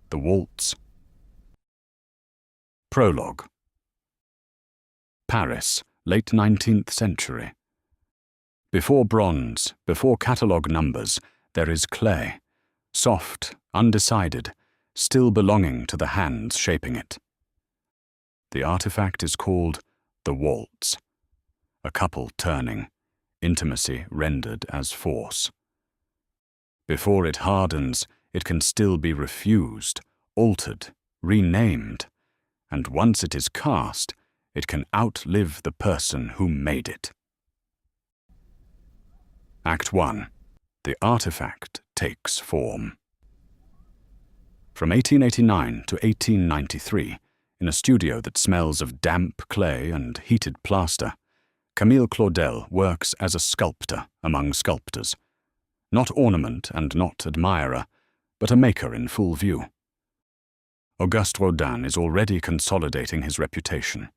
The Waltz. Prologue. Paris, late 19th century. Before bronze, before catalogue numbers, there is clay, soft, undecided, still belonging to the hands shaping it. The artifact is called the waltz, a couple turning, intimacy rendered as force. Before it hardens, it can still be refused, altered, renamed, and once it is cast, it can outlive the person who made it. Act 1. The artifact takes form. From 1889 to 1893, in a studio that smells of damp clay and heated plaster, Camille Claudel works as a sculptor among sculptors. Not ornament and not admirer, but a maker in full view. Auguste Rodin is already consolidating his reputation.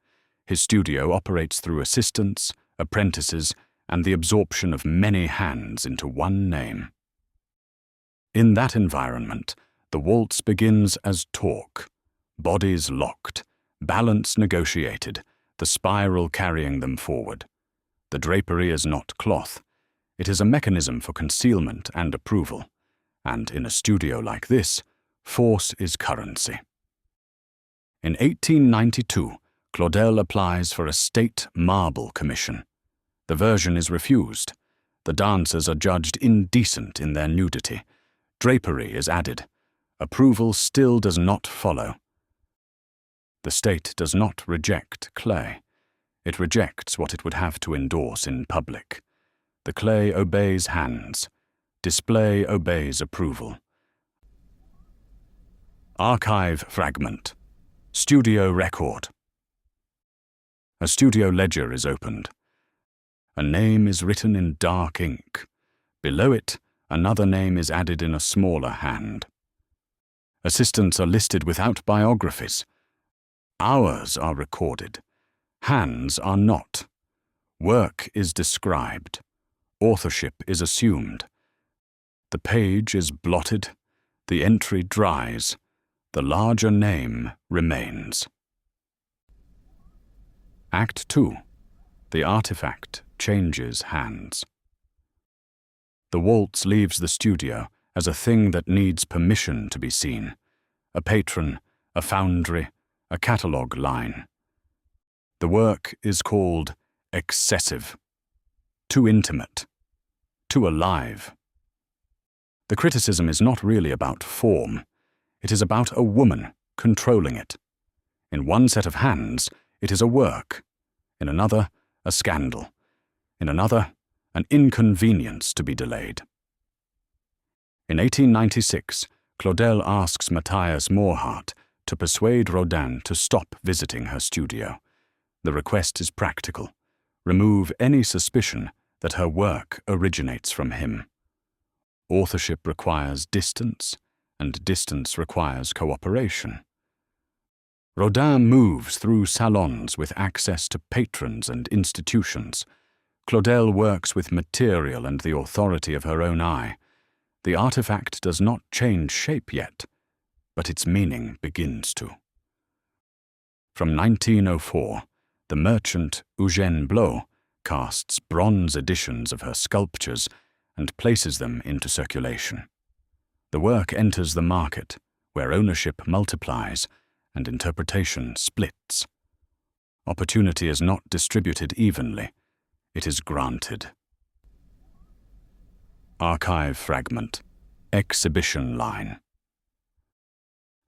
His studio operates through assistants, apprentices, and the absorption of many hands into one name. In that environment, the waltz begins as talk, bodies locked, balance negotiated, the spiral carrying them forward. The drapery is not cloth. It is a mechanism for concealment and approval, and in a studio like this, force is currency. In 1892, Claudel applies for a state marble commission. The version is refused. The dancers are judged indecent in their nudity. Drapery is added. Approval still does not follow. The state does not reject clay. It rejects what it would have to endorse in public. The clay obeys hands. Display obeys approval. Archive fragment. Studio record. A studio ledger is opened. A name is written in dark ink. Below it, another name is added in a smaller hand. Assistants are listed without biographies. Hours are recorded. Hands are not. Work is described. Authorship is assumed. The page is blotted. The entry dries. The larger name remains. Act 2. The artifact changes hands. The waltz leaves the studio as a thing that needs permission to be seen. A patron, a foundry, a catalogue line. The work is called excessive, too intimate, too alive. The criticism is not really about form. It is about a woman controlling it. In one set of hands, it is a work. In another, a scandal. In another, an inconvenience to be delayed. In 1896, Claudel asks Matthias Morhardt to persuade Rodin to stop visiting her studio. The request is practical. Remove any suspicion that her work originates from him. Authorship requires distance, and distance requires cooperation. Rodin moves through salons with access to patrons and institutions. Claudel works with material and the authority of her own eye. The artifact does not change shape yet, but its meaning begins to. From 1904, the merchant Eugène Blot casts bronze editions of her sculptures and places them into circulation. The work enters the market, where ownership multiplies and interpretation splits. Opportunity is not distributed evenly, it is granted. Archive fragment. Exhibition line.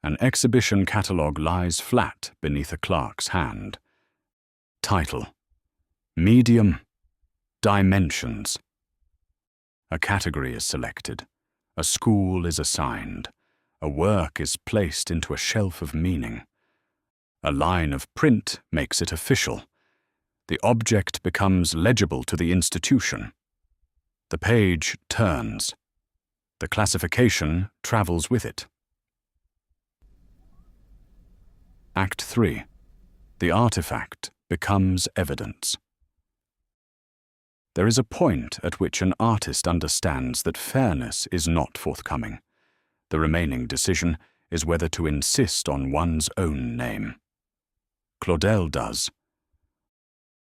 An exhibition catalogue lies flat beneath a clerk's hand. Title: Medium, Dimensions. A category is selected. A school is assigned. A work is placed into a shelf of meaning. A line of print makes it official. The object becomes legible to the institution. The page turns. The classification travels with it. Act 3. The artifact becomes evidence. There is a point at which an artist understands that fairness is not forthcoming. The remaining decision is whether to insist on one's own name. Claudel does.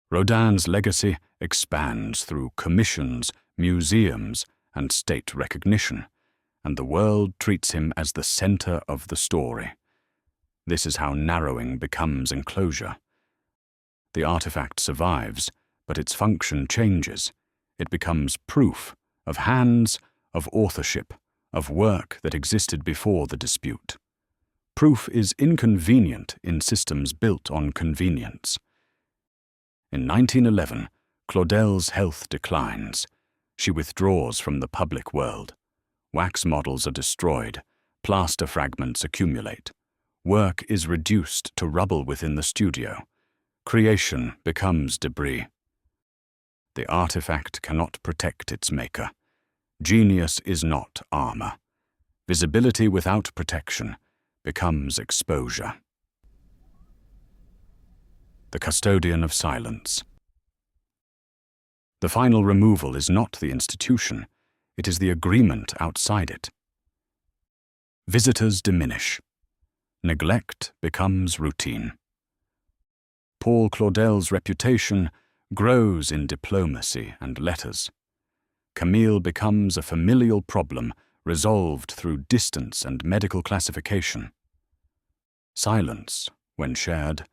Rodin's legacy expands through commissions, museums, and state recognition, and the world treats him as the center of the story. This is how narrowing becomes enclosure. The artifact survives, but its function changes. It becomes proof of hands, of authorship, of work that existed before the dispute. Proof is inconvenient in systems built on convenience. In 1911, Claudel's health declines. She withdraws from the public world. Wax models are destroyed. Plaster fragments accumulate. Work is reduced to rubble within the studio. Creation becomes debris. The artifact cannot protect its maker. Genius is not armor. Visibility without protection becomes exposure. The custodian of silence. The final removal is not the institution, it is the agreement outside it. Visitors diminish. Neglect becomes routine. Paul Claudel's reputation grows in diplomacy and letters. Camille becomes a familial problem resolved through distance and medical classification. Silence, when shared,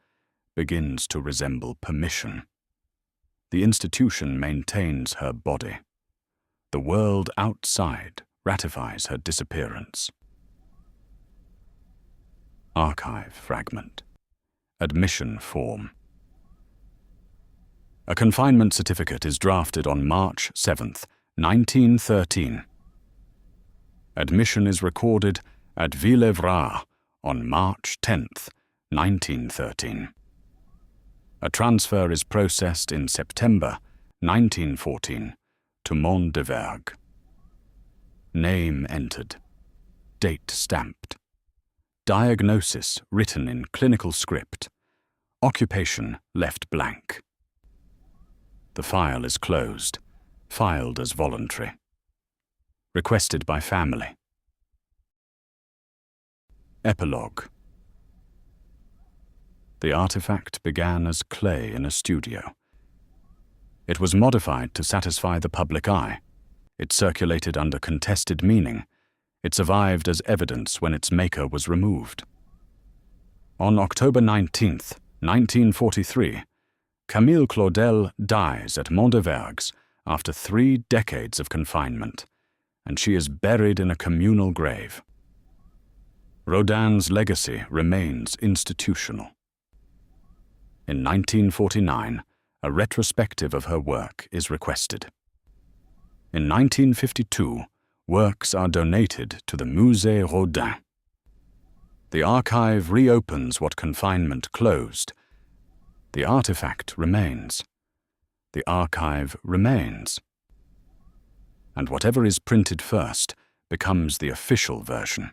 begins to resemble permission. The institution maintains her body. The world outside ratifies her disappearance. Archive fragment. Admission form. A confinement certificate is drafted on March 7th, 1913. Admission is recorded at Villevraz on March 10th, 1913. A transfer is processed in September 1914 to Mondevergue. Name entered. Date stamped. Diagnosis written in clinical script. Occupation left blank. The file is closed, filed as voluntary. Requested by family. Epilogue. The artifact began as clay in a studio. It was modified to satisfy the public eye. It circulated under contested meaning. It survived as evidence when its maker was removed. On October 19th, 1943, Camille Claudel dies at Mondevergues after 3 decades of confinement, and she is buried in a communal grave. Rodin's legacy remains institutional. In 1949, a retrospective of her work is requested. In 1952, works are donated to the Musée Rodin. The archive reopens what confinement closed. The artifact remains. The archive remains. And whatever is printed first becomes the official version.